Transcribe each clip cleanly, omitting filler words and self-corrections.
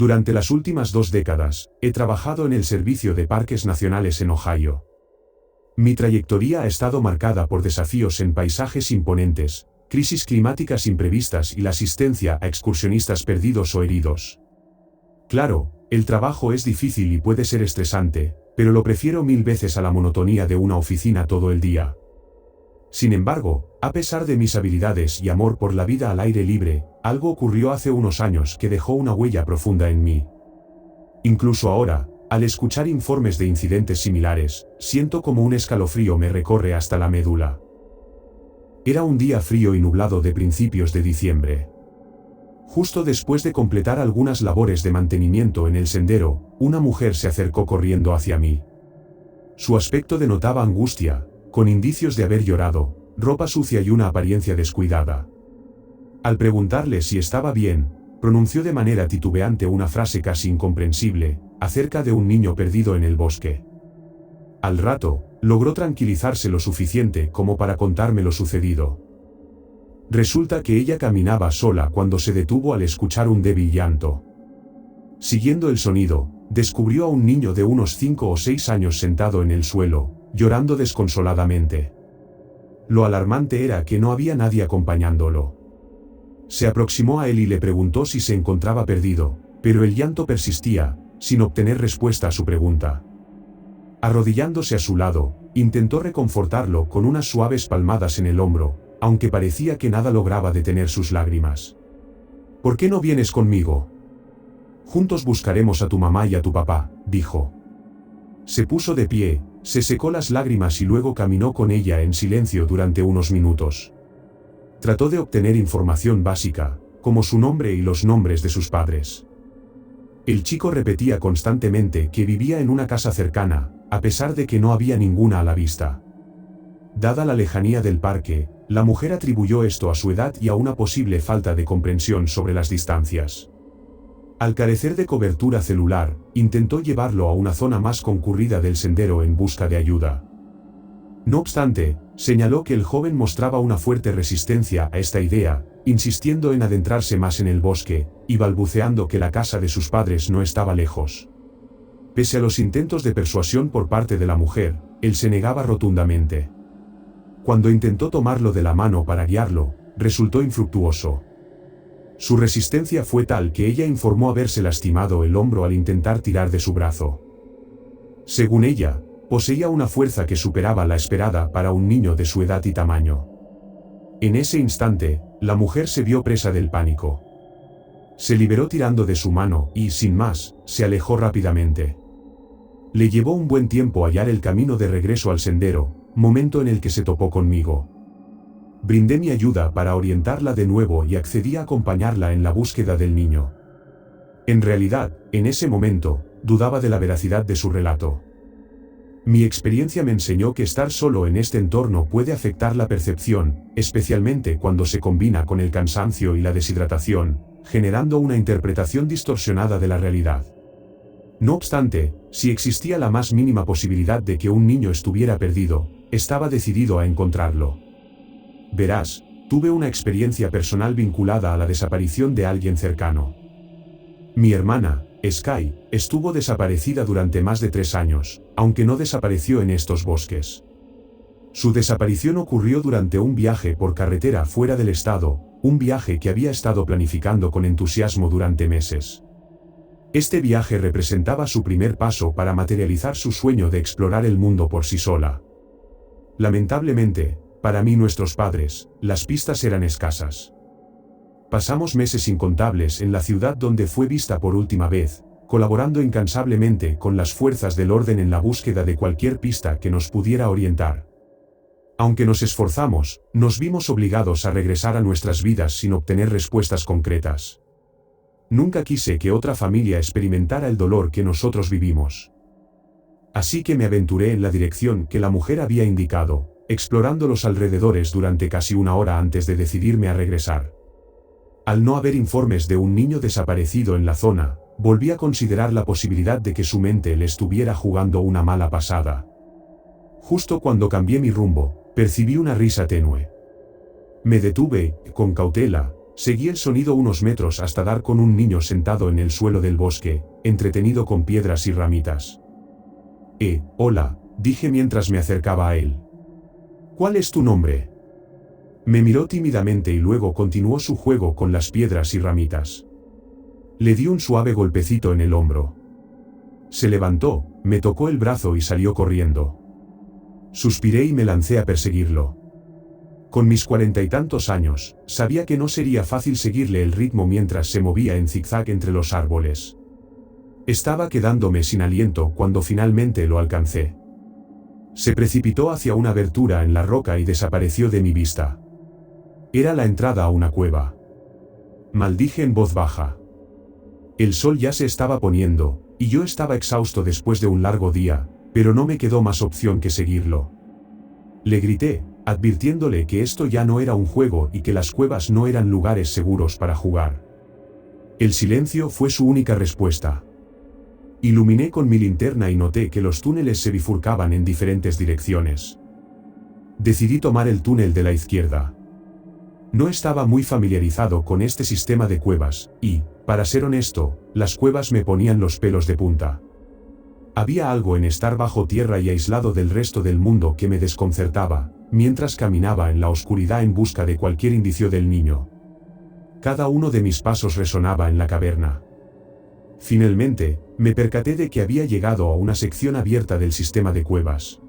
Durante las últimas 2 décadas, he trabajado en el Servicio de Parques Nacionales en Ohio. Mi trayectoria ha estado marcada por desafíos en paisajes imponentes, crisis climáticas imprevistas y la asistencia a excursionistas perdidos o heridos. Claro, el trabajo es difícil y puede ser estresante, pero lo prefiero 1000 veces a la monotonía de una oficina todo el día. Sin embargo, a pesar de mis habilidades y amor por la vida al aire libre, algo ocurrió hace unos años que dejó una huella profunda en mí. Incluso ahora, al escuchar informes de incidentes similares, siento como un escalofrío me recorre hasta la médula. Era un día frío y nublado de principios de diciembre. Justo después de completar algunas labores de mantenimiento en el sendero, una mujer se acercó corriendo hacia mí. Su aspecto denotaba angustia, con indicios de haber llorado, ropa sucia y una apariencia descuidada. Al preguntarle si estaba bien, pronunció de manera titubeante una frase casi incomprensible, acerca de un niño perdido en el bosque. Al rato, logró tranquilizarse lo suficiente como para contarme lo sucedido. Resulta que ella caminaba sola cuando se detuvo al escuchar un débil llanto. Siguiendo el sonido, descubrió a un niño de unos 5 o 6 años sentado en el suelo, llorando desconsoladamente. Lo alarmante era que no había nadie acompañándolo. Se aproximó a él y le preguntó si se encontraba perdido, pero el llanto persistía, sin obtener respuesta a su pregunta. Arrodillándose a su lado, intentó reconfortarlo con unas suaves palmadas en el hombro, aunque parecía que nada lograba detener sus lágrimas. ¿Por qué no vienes conmigo? Juntos buscaremos a tu mamá y a tu papá, dijo. Se puso de pie, se secó las lágrimas y luego caminó con ella en silencio durante unos minutos. Trató de obtener información básica, como su nombre y los nombres de sus padres. El chico repetía constantemente que vivía en una casa cercana, a pesar de que no había ninguna a la vista. Dada la lejanía del parque, la mujer atribuyó esto a su edad y a una posible falta de comprensión sobre las distancias. Al carecer de cobertura celular, intentó llevarlo a una zona más concurrida del sendero en busca de ayuda. No obstante, señaló que el joven mostraba una fuerte resistencia a esta idea, insistiendo en adentrarse más en el bosque, y balbuceando que la casa de sus padres no estaba lejos. Pese a los intentos de persuasión por parte de la mujer, él se negaba rotundamente. Cuando intentó tomarlo de la mano para guiarlo, resultó infructuoso. Su resistencia fue tal que ella informó haberse lastimado el hombro al intentar tirar de su brazo. Según ella, poseía una fuerza que superaba la esperada para un niño de su edad y tamaño. En ese instante, la mujer se vio presa del pánico. Se liberó tirando de su mano y, sin más, se alejó rápidamente. Le llevó un buen tiempo hallar el camino de regreso al sendero, momento en el que se topó conmigo. Brindé mi ayuda para orientarla de nuevo y accedí a acompañarla en la búsqueda del niño. En realidad, en ese momento, dudaba de la veracidad de su relato. Mi experiencia me enseñó que estar solo en este entorno puede afectar la percepción, especialmente cuando se combina con el cansancio y la deshidratación, generando una interpretación distorsionada de la realidad. No obstante, si existía la más mínima posibilidad de que un niño estuviera perdido, estaba decidido a encontrarlo. Verás, tuve una experiencia personal vinculada a la desaparición de alguien cercano. Mi hermana, Sky, estuvo desaparecida durante más de 3 años, aunque no desapareció en estos bosques. Su desaparición ocurrió durante un viaje por carretera fuera del estado, un viaje que había estado planificando con entusiasmo durante meses. Este viaje representaba su primer paso para materializar su sueño de explorar el mundo por sí sola. Lamentablemente, para mí y nuestros padres, las pistas eran escasas. Pasamos meses incontables en la ciudad donde fue vista por última vez, colaborando incansablemente con las fuerzas del orden en la búsqueda de cualquier pista que nos pudiera orientar. Aunque nos esforzamos, nos vimos obligados a regresar a nuestras vidas sin obtener respuestas concretas. Nunca quise que otra familia experimentara el dolor que nosotros vivimos. Así que me aventuré en la dirección que la mujer había indicado, explorando los alrededores durante casi 1 hora antes de decidirme a regresar. Al no haber informes de un niño desaparecido en la zona, volví a considerar la posibilidad de que su mente le estuviera jugando una mala pasada. Justo cuando cambié mi rumbo, percibí una risa tenue. Me detuve, con cautela, Seguí el sonido unos metros hasta dar con un niño sentado en el suelo del bosque, entretenido con piedras y ramitas. Hola, dije mientras me acercaba a él. ¿Cuál es tu nombre? Me miró tímidamente y luego continuó su juego con las piedras y ramitas. Le di un suave golpecito en el hombro. Se levantó, me tocó el brazo y salió corriendo. Suspiré y me lancé a perseguirlo. Con mis 40 y tantos años, sabía que no sería fácil seguirle el ritmo mientras se movía en zigzag entre los árboles. Estaba quedándome sin aliento cuando finalmente lo alcancé. Se precipitó hacia una abertura en la roca y desapareció de mi vista. Era la entrada a una cueva. Maldije en voz baja. El sol ya se estaba poniendo, y yo estaba exhausto después de un largo día, pero no me quedó más opción que seguirlo. Le grité, advirtiéndole que esto ya no era un juego y que las cuevas no eran lugares seguros para jugar. El silencio fue su única respuesta. Iluminé con mi linterna y noté que los túneles se bifurcaban en diferentes direcciones. Decidí tomar el túnel de la izquierda. No estaba muy familiarizado con este sistema de cuevas, y, para ser honesto, las cuevas me ponían los pelos de punta. Había algo en estar bajo tierra y aislado del resto del mundo que me desconcertaba, mientras caminaba en la oscuridad en busca de cualquier indicio del niño. Cada uno de mis pasos resonaba en la caverna. Finalmente, me percaté de que había llegado a una sección abierta del sistema de cuevas.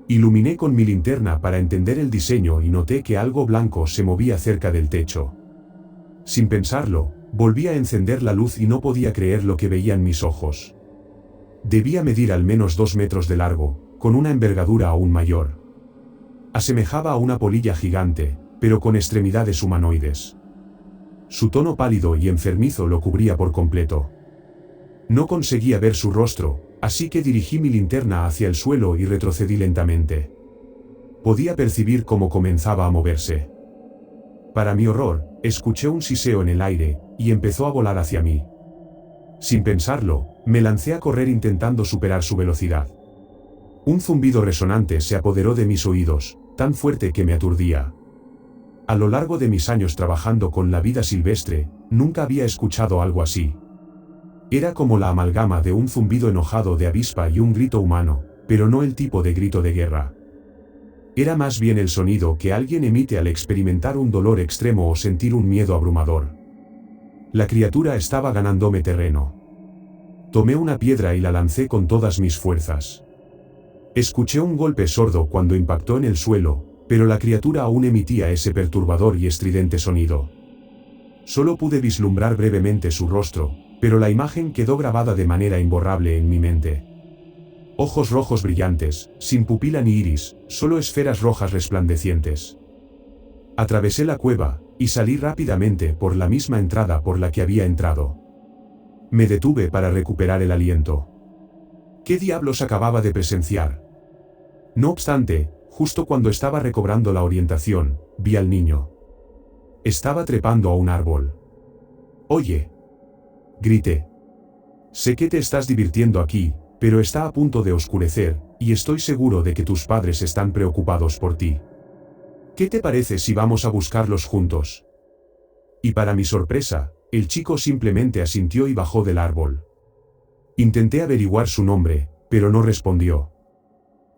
Iluminé con mi linterna para entender el diseño y noté que algo blanco se movía cerca del techo. Sin pensarlo, volví a encender la luz y no podía creer lo que veían mis ojos. Debía medir al menos 2 metros de largo, con una envergadura aún mayor. Asemejaba a una polilla gigante, pero con extremidades humanoides. Su tono pálido y enfermizo lo cubría por completo. No conseguía ver su rostro, así que dirigí mi linterna hacia el suelo y retrocedí lentamente. Podía percibir cómo comenzaba a moverse. Para mi horror, escuché un siseo en el aire, y empezó a volar hacia mí. Sin pensarlo, me lancé a correr intentando superar su velocidad. Un zumbido resonante se apoderó de mis oídos, tan fuerte que me aturdía. A lo largo de mis años trabajando con la vida silvestre, nunca había escuchado algo así. Era como la amalgama de un zumbido enojado de avispa y un grito humano, pero no el tipo de grito de guerra. Era más bien el sonido que alguien emite al experimentar un dolor extremo o sentir un miedo abrumador. La criatura estaba ganándome terreno. Tomé una piedra y la lancé con todas mis fuerzas. Escuché un golpe sordo cuando impactó en el suelo, pero la criatura aún emitía ese perturbador y estridente sonido. Solo pude vislumbrar brevemente su rostro, pero la imagen quedó grabada de manera imborrable en mi mente. Ojos rojos brillantes, sin pupila ni iris, solo esferas rojas resplandecientes. Atravesé la cueva, y salí rápidamente por la misma entrada por la que había entrado. Me detuve para recuperar el aliento. ¿Qué diablos acababa de presenciar? No obstante, justo cuando estaba recobrando la orientación, vi al niño. Estaba trepando a un árbol. «Oye», grité. «Sé que te estás divirtiendo aquí, pero está a punto de oscurecer, y estoy seguro de que tus padres están preocupados por ti. ¿Qué te parece si vamos a buscarlos juntos?» Y para mi sorpresa, el chico simplemente asintió y bajó del árbol. Intenté averiguar su nombre, pero no respondió.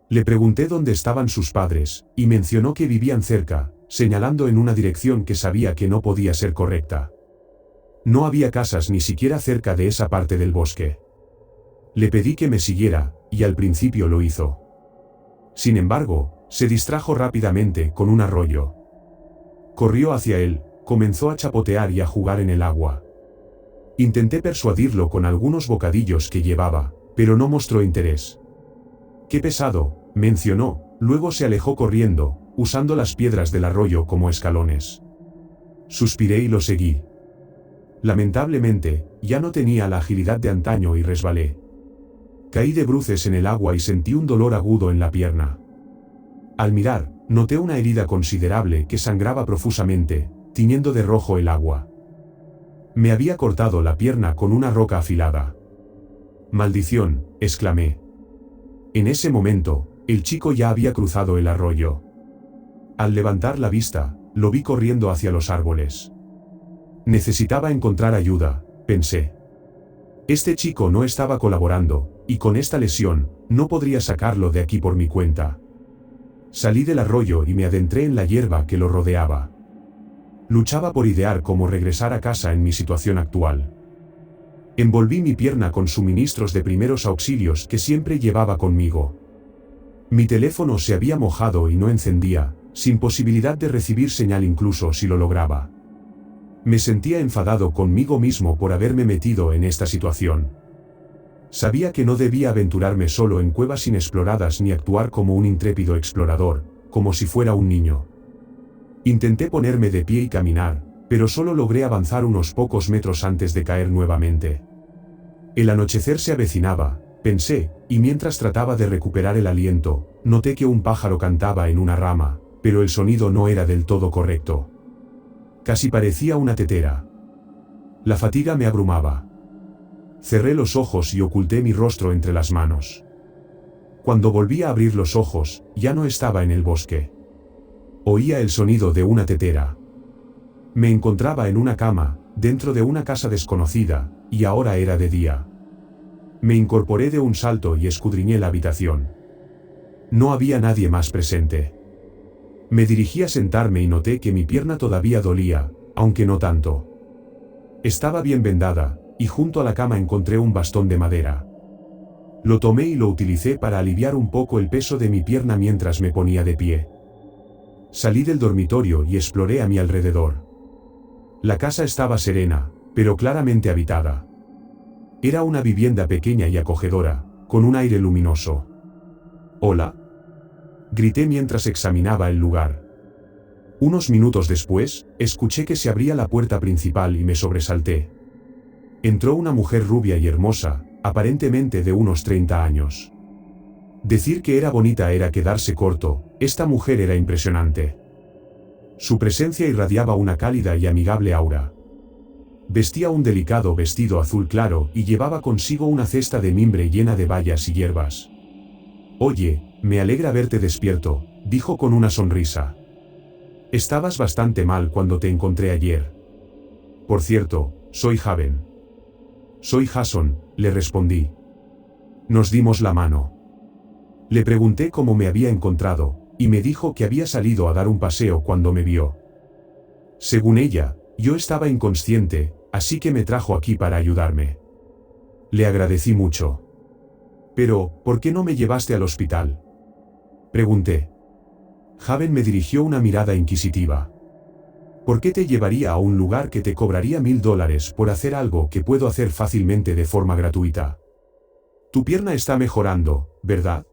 Le pregunté dónde estaban sus padres, y mencionó que vivían cerca, señalando en una dirección que sabía que no podía ser correcta. No había casas ni siquiera cerca de esa parte del bosque. Le pedí que me siguiera, y al principio lo hizo. Sin embargo, se distrajo rápidamente con un arroyo. Corrió hacia él, comenzó a chapotear y a jugar en el agua. Intenté persuadirlo con algunos bocadillos que llevaba, pero no mostró interés. «Qué pesado», mencionó, luego se alejó corriendo, usando las piedras del arroyo como escalones. Suspiré y lo seguí. Lamentablemente, ya no tenía la agilidad de antaño y resbalé. Caí de bruces en el agua y sentí un dolor agudo en la pierna. Al mirar, noté una herida considerable que sangraba profusamente, tiñendo de rojo el agua. Me había cortado la pierna con una roca afilada. «¡Maldición!», exclamé. En ese momento, el chico ya había cruzado el arroyo. Al levantar la vista, lo vi corriendo hacia los árboles. Necesitaba encontrar ayuda, pensé. Este chico no estaba colaborando, y con esta lesión, no podría sacarlo de aquí por mi cuenta. Salí del arroyo y me adentré en la hierba que lo rodeaba. Luchaba por idear cómo regresar a casa en mi situación actual. Envolví mi pierna con suministros de primeros auxilios que siempre llevaba conmigo. Mi teléfono se había mojado y no encendía, sin posibilidad de recibir señal incluso si lo lograba. Me sentía enfadado conmigo mismo por haberme metido en esta situación. Sabía que no debía aventurarme solo en cuevas inexploradas ni actuar como un intrépido explorador, como si fuera un niño. Intenté ponerme de pie y caminar, pero solo logré avanzar unos pocos metros antes de caer nuevamente. El anochecer se avecinaba, pensé, y mientras trataba de recuperar el aliento, noté que un pájaro cantaba en una rama, pero el sonido no era del todo correcto. Casi parecía una tetera. La fatiga me abrumaba. Cerré los ojos y oculté mi rostro entre las manos. Cuando volví a abrir los ojos, ya no estaba en el bosque. Oía el sonido de una tetera. Me encontraba en una cama, dentro de una casa desconocida, y ahora era de día. Me incorporé de un salto y escudriñé la habitación. No había nadie más presente. Me dirigí a sentarme y noté que mi pierna todavía dolía, aunque no tanto. Estaba bien vendada, y junto a la cama encontré un bastón de madera. Lo tomé y lo utilicé para aliviar un poco el peso de mi pierna mientras me ponía de pie. Salí del dormitorio y exploré a mi alrededor. La casa estaba serena, pero claramente habitada. Era una vivienda pequeña y acogedora, con un aire luminoso. «Hola», grité mientras examinaba el lugar. Unos minutos después, escuché que se abría la puerta principal y me sobresalté. Entró una mujer rubia y hermosa, aparentemente de unos 30 años. Decir que era bonita era quedarse corto, esta mujer era impresionante. Su presencia irradiaba una cálida y amigable aura. Vestía un delicado vestido azul claro y llevaba consigo una cesta de mimbre llena de bayas y hierbas. «Oye, me alegra verte despierto», dijo con una sonrisa. «Estabas bastante mal cuando te encontré ayer». «Por cierto, soy Haven». «Soy Jason», le respondí. Nos dimos la mano. Le pregunté cómo me había encontrado, y me dijo que había salido a dar un paseo cuando me vio. Según ella, yo estaba inconsciente, así que me trajo aquí para ayudarme. Le agradecí mucho. «Pero, ¿por qué no me llevaste al hospital?», pregunté. Haven me dirigió una mirada inquisitiva. «¿Por qué te llevaría a un lugar que te cobraría $1000 por hacer algo que puedo hacer fácilmente de forma gratuita? Tu pierna está mejorando, ¿verdad?»,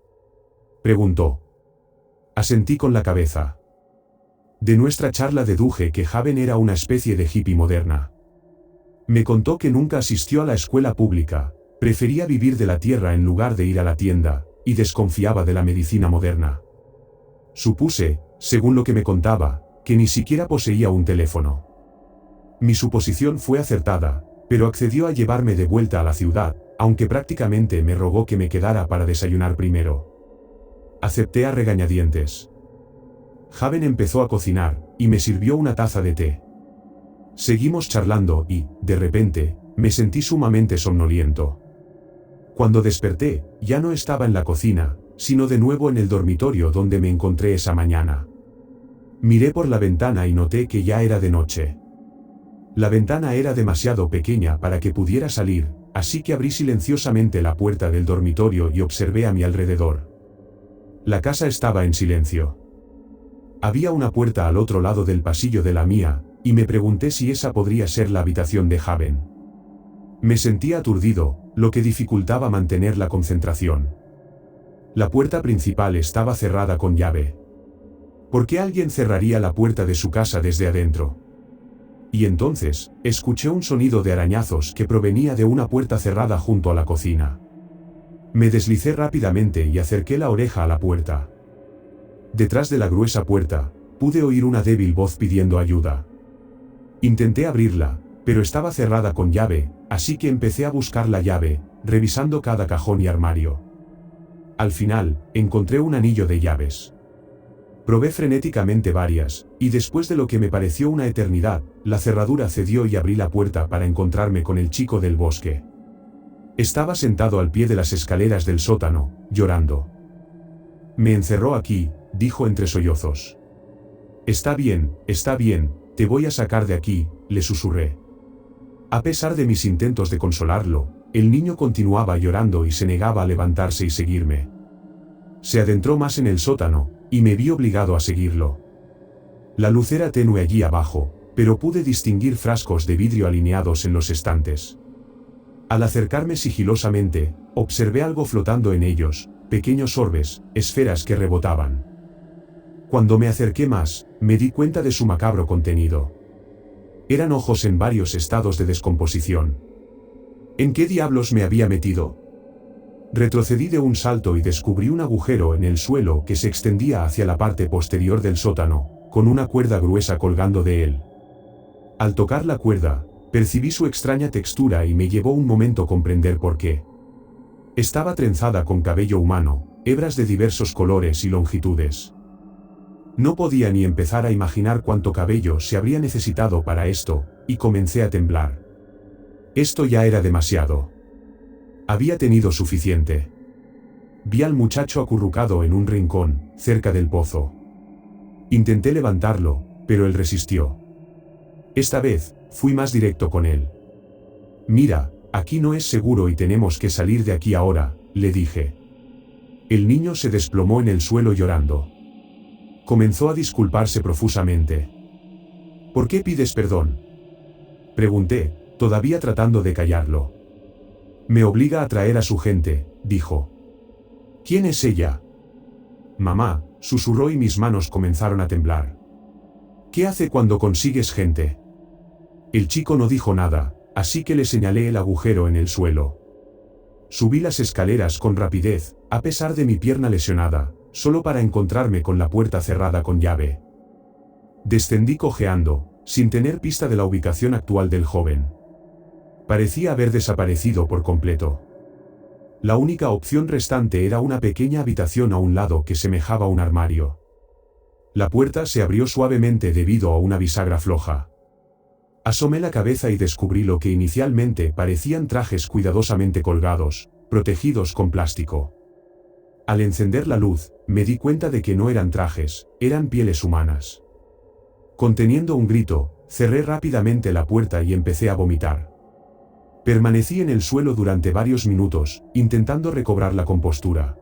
preguntó. Asentí con la cabeza. De nuestra charla deduje que Haven era una especie de hippie moderna. Me contó que nunca asistió a la escuela pública, prefería vivir de la tierra en lugar de ir a la tienda, y desconfiaba de la medicina moderna. Supuse, según lo que me contaba, que ni siquiera poseía un teléfono. Mi suposición fue acertada, pero accedió a llevarme de vuelta a la ciudad, aunque prácticamente me rogó que me quedara para desayunar primero. Acepté a regañadientes. Haven empezó a cocinar, y me sirvió una taza de té. Seguimos charlando y, de repente, me sentí sumamente somnoliento. Cuando desperté, ya no estaba en la cocina, sino de nuevo en el dormitorio donde me encontré esa mañana. Miré por la ventana y noté que ya era de noche. La ventana era demasiado pequeña para que pudiera salir, así que abrí silenciosamente la puerta del dormitorio y observé a mi alrededor. La casa estaba en silencio. Había una puerta al otro lado del pasillo de la mía, y me pregunté si esa podría ser la habitación de Haven. Me sentía aturdido, lo que dificultaba mantener la concentración. La puerta principal estaba cerrada con llave. ¿Por qué alguien cerraría la puerta de su casa desde adentro? Y entonces, escuché un sonido de arañazos que provenía de una puerta cerrada junto a la cocina. Me deslicé rápidamente y acerqué la oreja a la puerta. Detrás de la gruesa puerta, pude oír una débil voz pidiendo ayuda. Intenté abrirla, pero estaba cerrada con llave, así que empecé a buscar la llave, revisando cada cajón y armario. Al final, encontré un anillo de llaves. Probé frenéticamente varias, y después de lo que me pareció una eternidad, la cerradura cedió y abrí la puerta para encontrarme con el chico del bosque. Estaba sentado al pie de las escaleras del sótano, llorando. Me encerró aquí, dijo entre sollozos. Está bien, te voy a sacar de aquí, le susurré. A pesar de mis intentos de consolarlo, el niño continuaba llorando y se negaba a levantarse y seguirme. Se adentró más en el sótano, y me vi obligado a seguirlo. La luz era tenue allí abajo, pero pude distinguir frascos de vidrio alineados en los estantes. Al acercarme sigilosamente, observé algo flotando en ellos, pequeños orbes, esferas que rebotaban. Cuando me acerqué más, me di cuenta de su macabro contenido. Eran ojos en varios estados de descomposición. ¿En qué diablos me había metido? Retrocedí de un salto y descubrí un agujero en el suelo que se extendía hacia la parte posterior del sótano, con una cuerda gruesa colgando de él. Al tocar la cuerda, percibí su extraña textura y me llevó un momento comprender por qué. Estaba trenzada con cabello humano, hebras de diversos colores y longitudes. No podía ni empezar a imaginar cuánto cabello se habría necesitado para esto, y comencé a temblar. Esto ya era demasiado. Había tenido suficiente. Vi al muchacho acurrucado en un rincón, cerca del pozo. Intenté levantarlo, pero él resistió. Esta vez, fui más directo con él. Mira, aquí no es seguro y tenemos que salir de aquí ahora, le dije. El niño se desplomó en el suelo llorando. Comenzó a disculparse profusamente. ¿Por qué pides perdón?, pregunté, todavía tratando de callarlo. Me obliga a traer a su gente, dijo. ¿Quién es ella? Mamá, susurró y mis manos comenzaron a temblar. ¿Qué hace cuando consigues gente? El chico no dijo nada, así que le señalé el agujero en el suelo. Subí las escaleras con rapidez, a pesar de mi pierna lesionada, solo para encontrarme con la puerta cerrada con llave. Descendí cojeando, sin tener pista de la ubicación actual del joven. Parecía haber desaparecido por completo. La única opción restante era una pequeña habitación a un lado que semejaba un armario. La puerta se abrió suavemente debido a una bisagra floja. Asomé la cabeza y descubrí lo que inicialmente parecían trajes cuidadosamente colgados, protegidos con plástico. Al encender la luz, me di cuenta de que no eran trajes, eran pieles humanas. Conteniendo un grito, cerré rápidamente la puerta y empecé a vomitar. Permanecí en el suelo durante varios minutos, intentando recobrar la compostura.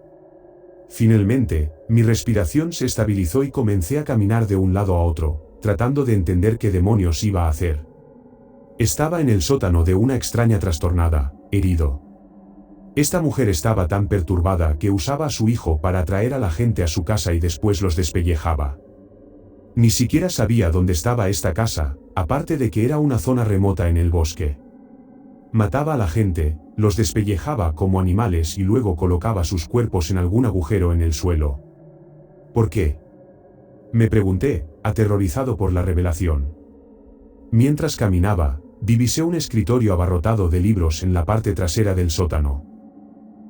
Finalmente, mi respiración se estabilizó y comencé a caminar de un lado a otro, tratando de entender qué demonios iba a hacer. Estaba en el sótano de una extraña trastornada, herido. Esta mujer estaba tan perturbada que usaba a su hijo para atraer a la gente a su casa y después los despellejaba. Ni siquiera sabía dónde estaba esta casa, aparte de que era una zona remota en el bosque. Mataba a la gente, los despellejaba como animales y luego colocaba sus cuerpos en algún agujero en el suelo. ¿Por qué?, me pregunté, aterrorizado por la revelación. Mientras caminaba, divisé un escritorio abarrotado de libros en la parte trasera del sótano.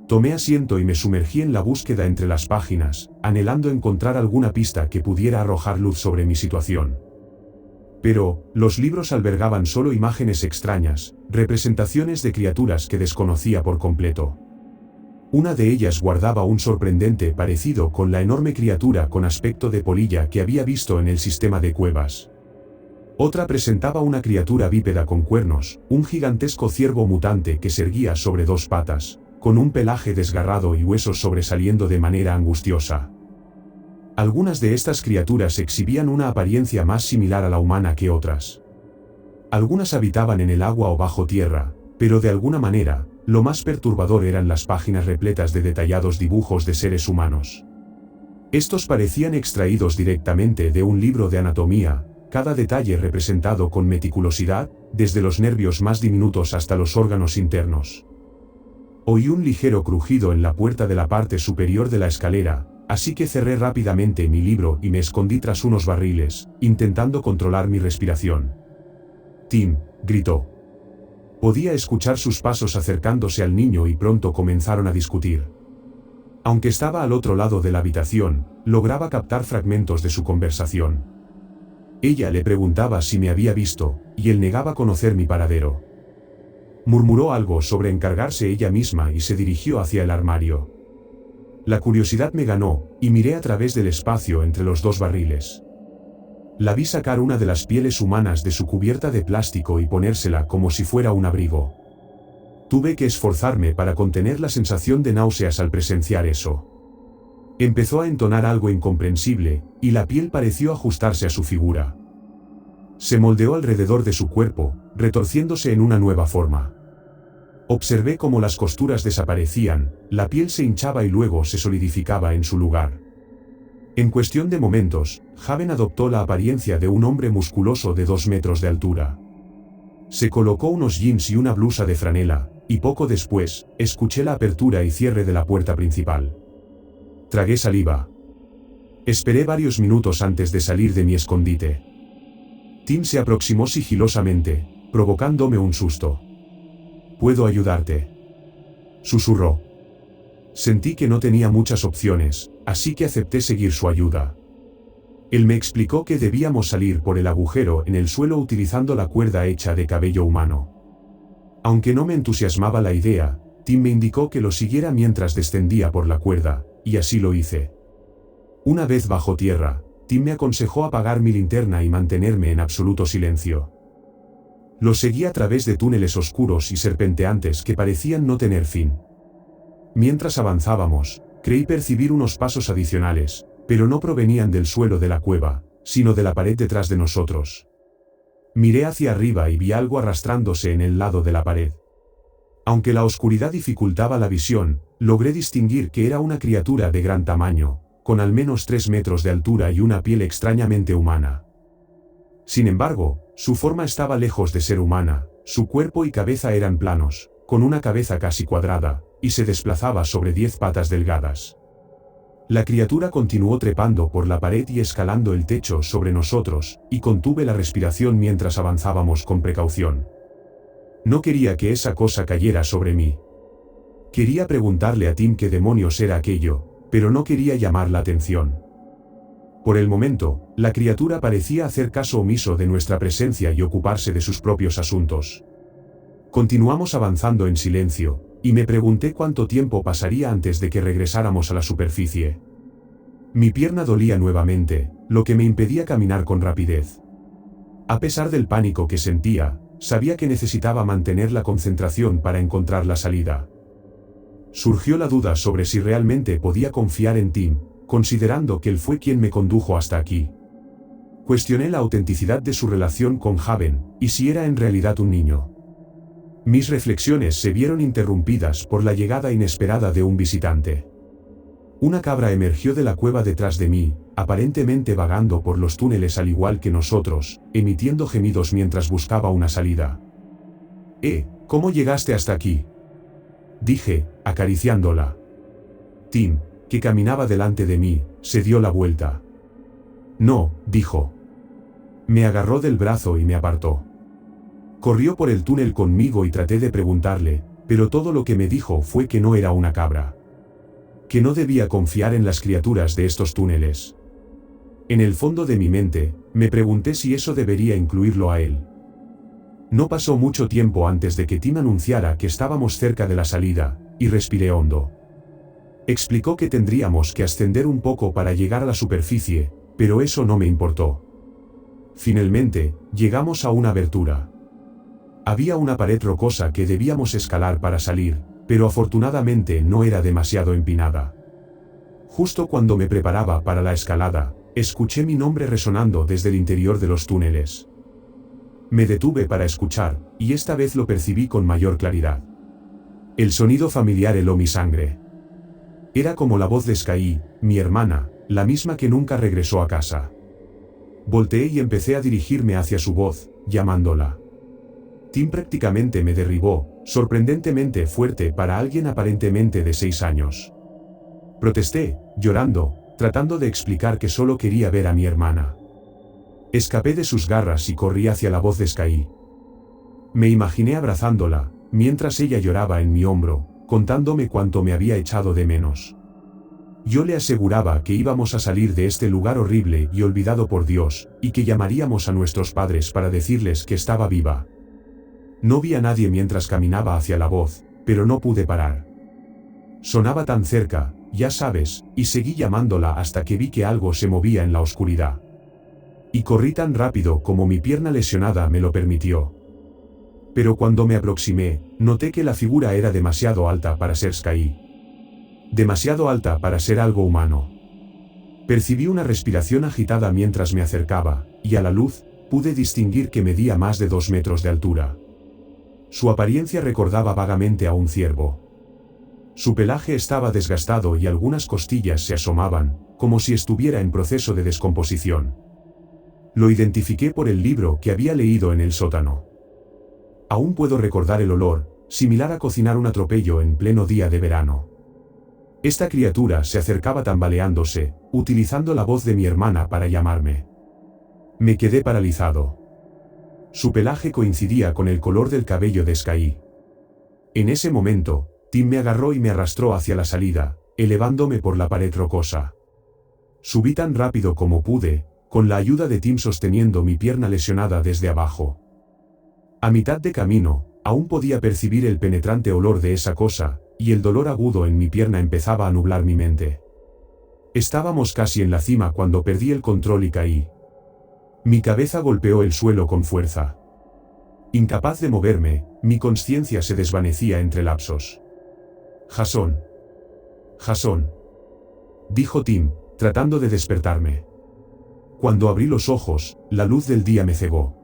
Tomé asiento y me sumergí en la búsqueda entre las páginas, anhelando encontrar alguna pista que pudiera arrojar luz sobre mi situación. Pero, los libros albergaban solo imágenes extrañas, representaciones de criaturas que desconocía por completo. Una de ellas guardaba un sorprendente parecido con la enorme criatura con aspecto de polilla que había visto en el sistema de cuevas. Otra presentaba una criatura bípeda con cuernos, un gigantesco ciervo mutante que se erguía sobre dos patas, con un pelaje desgarrado y huesos sobresaliendo de manera angustiosa. Algunas de estas criaturas exhibían una apariencia más similar a la humana que otras. Algunas habitaban en el agua o bajo tierra, pero de alguna manera, lo más perturbador eran las páginas repletas de detallados dibujos de seres humanos. Estos parecían extraídos directamente de un libro de anatomía, cada detalle representado con meticulosidad, desde los nervios más diminutos hasta los órganos internos. Oí un ligero crujido en la puerta de la parte superior de la escalera, así que cerré rápidamente mi libro y me escondí tras unos barriles, intentando controlar mi respiración. «Tim», gritó. Podía escuchar sus pasos acercándose al niño y pronto comenzaron a discutir. Aunque estaba al otro lado de la habitación, lograba captar fragmentos de su conversación. Ella le preguntaba si me había visto, y él negaba conocer mi paradero. Murmuró algo sobre encargarse ella misma y se dirigió hacia el armario. La curiosidad me ganó, y miré a través del espacio entre los dos barriles. La vi sacar una de las pieles humanas de su cubierta de plástico y ponérsela como si fuera un abrigo. Tuve que esforzarme para contener la sensación de náuseas al presenciar eso. Empezó a entonar algo incomprensible, y la piel pareció ajustarse a su figura. Se moldeó alrededor de su cuerpo, retorciéndose en una nueva forma. Observé cómo las costuras desaparecían, la piel se hinchaba y luego se solidificaba en su lugar. En cuestión de momentos, Haven adoptó la apariencia de un hombre musculoso de 2 metros de altura. Se colocó unos jeans y una blusa de franela, y poco después, escuché la apertura y cierre de la puerta principal. Tragué saliva. Esperé varios minutos antes de salir de mi escondite. Tim se aproximó sigilosamente, provocándome un susto. «¿Puedo ayudarte?», susurró. Sentí que no tenía muchas opciones, así que acepté seguir su ayuda. Él me explicó que debíamos salir por el agujero en el suelo utilizando la cuerda hecha de cabello humano. Aunque no me entusiasmaba la idea, Tim me indicó que lo siguiera mientras descendía por la cuerda, y así lo hice. Una vez bajo tierra, Tim me aconsejó apagar mi linterna y mantenerme en absoluto silencio. Lo seguí a través de túneles oscuros y serpenteantes que parecían no tener fin. Mientras avanzábamos, creí percibir unos pasos adicionales, pero no provenían del suelo de la cueva, sino de la pared detrás de nosotros. Miré hacia arriba y vi algo arrastrándose en el lado de la pared. Aunque la oscuridad dificultaba la visión, logré distinguir que era una criatura de gran tamaño, con al menos 3 metros de altura y una piel extrañamente humana. Sin embargo, su forma estaba lejos de ser humana, su cuerpo y cabeza eran planos, con una cabeza casi cuadrada, y se desplazaba sobre 10 patas delgadas. La criatura continuó trepando por la pared y escalando el techo sobre nosotros, y contuve la respiración mientras avanzábamos con precaución. No quería que esa cosa cayera sobre mí. Quería preguntarle a Tim qué demonios era aquello, pero no quería llamar la atención. Por el momento, la criatura parecía hacer caso omiso de nuestra presencia y ocuparse de sus propios asuntos. Continuamos avanzando en silencio, y me pregunté cuánto tiempo pasaría antes de que regresáramos a la superficie. Mi pierna dolía nuevamente, lo que me impedía caminar con rapidez. A pesar del pánico que sentía, sabía que necesitaba mantener la concentración para encontrar la salida. Surgió la duda sobre si realmente podía confiar en Tim, considerando que él fue quien me condujo hasta aquí. Cuestioné la autenticidad de su relación con Haven, y si era en realidad un niño. Mis reflexiones se vieron interrumpidas por la llegada inesperada de un visitante. Una cabra emergió de la cueva detrás de mí, aparentemente vagando por los túneles al igual que nosotros, emitiendo gemidos mientras buscaba una salida. ¿Cómo llegaste hasta aquí?, dije, acariciándola. Tim, que caminaba delante de mí, se dio la vuelta. «No», dijo. Me agarró del brazo y me apartó. Corrió por el túnel conmigo y traté de preguntarle, pero todo lo que me dijo fue que no era una cabra. Que no debía confiar en las criaturas de estos túneles. En el fondo de mi mente, me pregunté si eso debería incluirlo a él. No pasó mucho tiempo antes de que Tim anunciara que estábamos cerca de la salida, y respiré hondo. Explicó que tendríamos que ascender un poco para llegar a la superficie, pero eso no me importó. Finalmente, llegamos a una abertura. Había una pared rocosa que debíamos escalar para salir, pero afortunadamente no era demasiado empinada. Justo cuando me preparaba para la escalada, escuché mi nombre resonando desde el interior de los túneles. Me detuve para escuchar, y esta vez lo percibí con mayor claridad. El sonido familiar heló mi sangre. Era como la voz de Sky, mi hermana, la misma que nunca regresó a casa. Volteé y empecé a dirigirme hacia su voz, llamándola. Tim prácticamente me derribó, sorprendentemente fuerte para alguien aparentemente de 6 años. Protesté, llorando, tratando de explicar que solo quería ver a mi hermana. Escapé de sus garras y corrí hacia la voz de Sky. Me imaginé abrazándola, mientras ella lloraba en mi hombro, contándome cuánto me había echado de menos. Yo le aseguraba que íbamos a salir de este lugar horrible y olvidado por Dios, y que llamaríamos a nuestros padres para decirles que estaba viva. No vi a nadie mientras caminaba hacia la voz, pero no pude parar. Sonaba tan cerca, ya sabes, y seguí llamándola hasta que vi que algo se movía en la oscuridad. Y corrí tan rápido como mi pierna lesionada me lo permitió. Pero cuando me aproximé, noté que la figura era demasiado alta para ser Sky. Demasiado alta para ser algo humano. Percibí una respiración agitada mientras me acercaba, y a la luz, pude distinguir que medía más de 2 metros de altura. Su apariencia recordaba vagamente a un ciervo. Su pelaje estaba desgastado y algunas costillas se asomaban, como si estuviera en proceso de descomposición. Lo identifiqué por el libro que había leído en el sótano. Aún puedo recordar el olor, similar a cocinar un atropello en pleno día de verano. Esta criatura se acercaba tambaleándose, utilizando la voz de mi hermana para llamarme. Me quedé paralizado. Su pelaje coincidía con el color del cabello de Sky. En ese momento, Tim me agarró y me arrastró hacia la salida, elevándome por la pared rocosa. Subí tan rápido como pude, con la ayuda de Tim sosteniendo mi pierna lesionada desde abajo. A mitad de camino, aún podía percibir el penetrante olor de esa cosa, y el dolor agudo en mi pierna empezaba a nublar mi mente. Estábamos casi en la cima cuando perdí el control y caí. Mi cabeza golpeó el suelo con fuerza. Incapaz de moverme, mi conciencia se desvanecía entre lapsos. «Jason. Jason», dijo Tim, tratando de despertarme. Cuando abrí los ojos, la luz del día me cegó.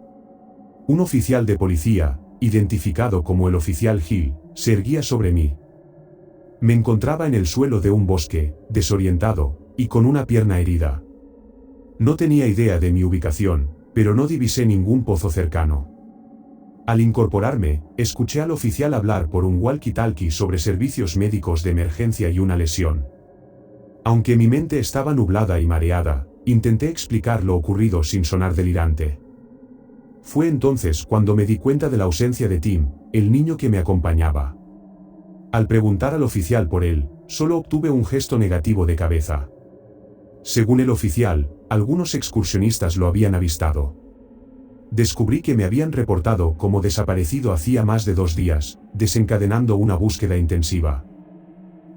Un oficial de policía, identificado como el oficial Hill, se erguía sobre mí. Me encontraba en el suelo de un bosque, desorientado, y con una pierna herida. No tenía idea de mi ubicación, pero no divisé ningún pozo cercano. Al incorporarme, escuché al oficial hablar por un walkie-talkie sobre servicios médicos de emergencia y una lesión. Aunque mi mente estaba nublada y mareada, intenté explicar lo ocurrido sin sonar delirante. Fue entonces cuando me di cuenta de la ausencia de Tim, el niño que me acompañaba. Al preguntar al oficial por él, solo obtuve un gesto negativo de cabeza. Según el oficial, algunos excursionistas lo habían avistado. Descubrí que me habían reportado como desaparecido hacía más de 2 días, desencadenando una búsqueda intensiva.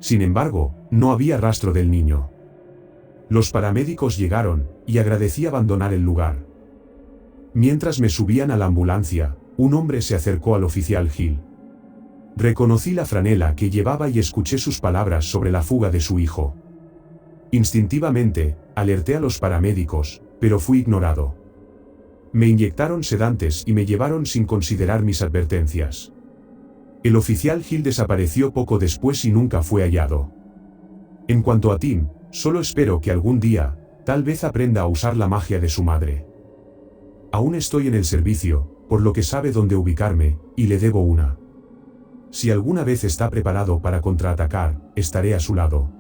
Sin embargo, no había rastro del niño. Los paramédicos llegaron, y agradecí abandonar el lugar. Mientras me subían a la ambulancia, un hombre se acercó al oficial Hill. Reconocí la franela que llevaba y escuché sus palabras sobre la fuga de su hijo. Instintivamente, alerté a los paramédicos, pero fui ignorado. Me inyectaron sedantes y me llevaron sin considerar mis advertencias. El oficial Hill desapareció poco después y nunca fue hallado. En cuanto a Tim, solo espero que algún día, tal vez aprenda a usar la magia de su madre. Aún estoy en el servicio, por lo que sabe dónde ubicarme, y le debo una. Si alguna vez está preparado para contraatacar, estaré a su lado.